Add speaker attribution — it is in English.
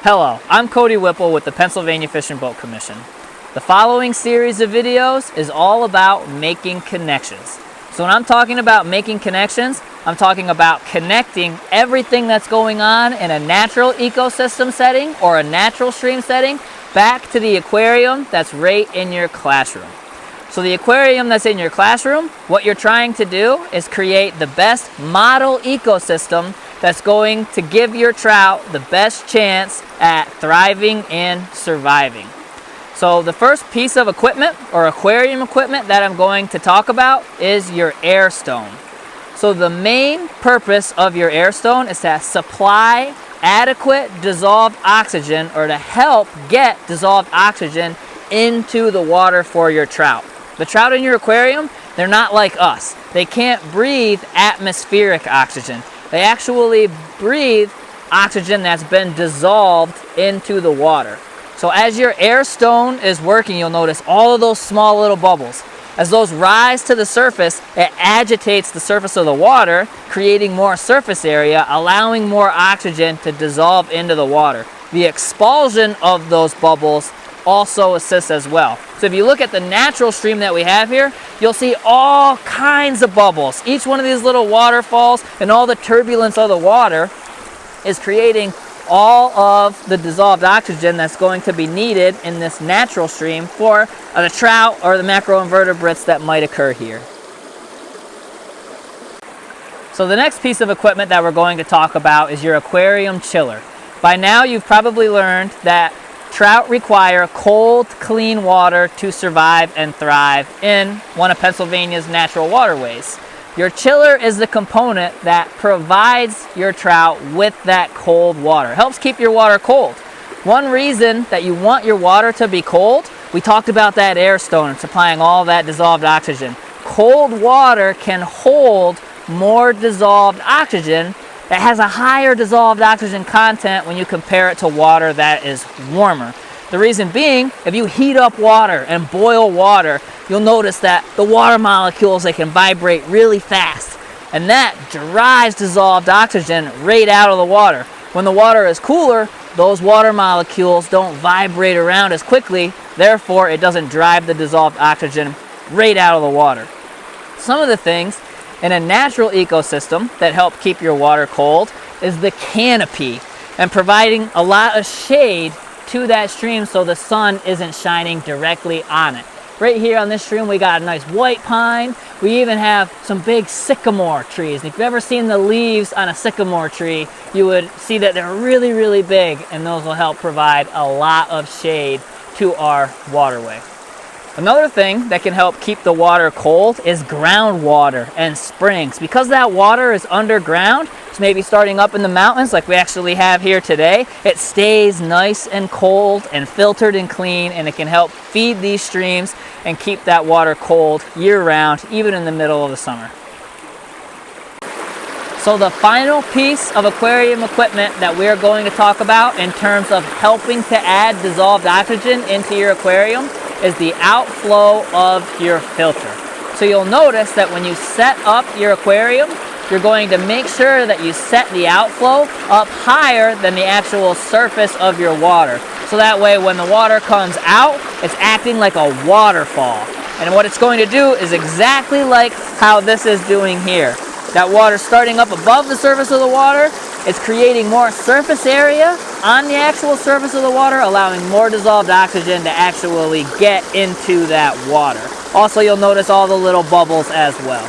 Speaker 1: Hello, I'm Cody Whipple with the Pennsylvania Fish and Boat Commission. The following series of videos is all about making connections. So when I'm talking about making connections, I'm talking about connecting everything that's going on in a natural ecosystem setting or a natural stream setting back to the aquarium that's right in your classroom. So the aquarium that's in your classroom, what you're trying to do is create the best model ecosystem that's going to give your trout the best chance at thriving and surviving. So the first piece of equipment or aquarium equipment that I'm going to talk about is your air stone. So the main purpose of your air stone is to supply adequate dissolved oxygen, or to help get dissolved oxygen into the water for your trout. The trout in your aquarium, they're not like us. They can't breathe atmospheric oxygen. They actually breathe oxygen that's been dissolved into the water. So as your air stone is working, you'll notice all of those small little bubbles. As those rise to the surface, it agitates the surface of the water, creating more surface area, allowing more oxygen to dissolve into the water. The expulsion of those bubbles also assists as well. So if you look at the natural stream that we have here, you'll see all kinds of bubbles. Each one of these little waterfalls and all the turbulence of the water is creating all of the dissolved oxygen that's going to be needed in this natural stream for the trout or the macroinvertebrates that might occur here. So the next piece of equipment that we're going to talk about is your aquarium chiller. By now you've probably learned that trout require cold, clean water to survive and thrive in one of Pennsylvania's natural waterways. Your chiller is the component that provides your trout with that cold water. It helps keep your water cold. One reason that you want your water to be cold, we talked about that air stone and supplying all that dissolved oxygen. Cold water can hold more dissolved oxygen that has a higher dissolved oxygen content when you compare it to water that is warmer. The reason being, if you heat up water and boil water, you'll notice that the water molecules, they can vibrate really fast, and that drives dissolved oxygen right out of the water. When the water is cooler, those water molecules don't vibrate around as quickly, therefore it doesn't drive the dissolved oxygen right out of the water. Some of the things in a natural ecosystem that help keep your water cold is the canopy, and providing a lot of shade to that stream so the sun isn't shining directly on it. Right here on this stream we got a nice white pine. We even have some big sycamore trees. And if you've ever seen the leaves on a sycamore tree, you would see that they're really, really big, and those will help provide a lot of shade to our waterway. Another thing that can help keep the water cold is groundwater and springs. Because that water is underground, it's maybe starting up in the mountains like we actually have here today, it stays nice and cold and filtered and clean, and it can help feed these streams and keep that water cold year-round, even in the middle of the summer. So the final piece of aquarium equipment that we're going to talk about in terms of helping to add dissolved oxygen into your aquarium is the outflow of your filter. So you'll notice that when you set up your aquarium, you're going to make sure that you set the outflow up higher than the actual surface of your water. So that way when the water comes out, it's acting like a waterfall. And what it's going to do is exactly like how this is doing here. That water starting up above the surface of the water, it's creating more surface area on the actual surface of the water, allowing more dissolved oxygen to actually get into that water. Also, you'll notice all the little bubbles as well.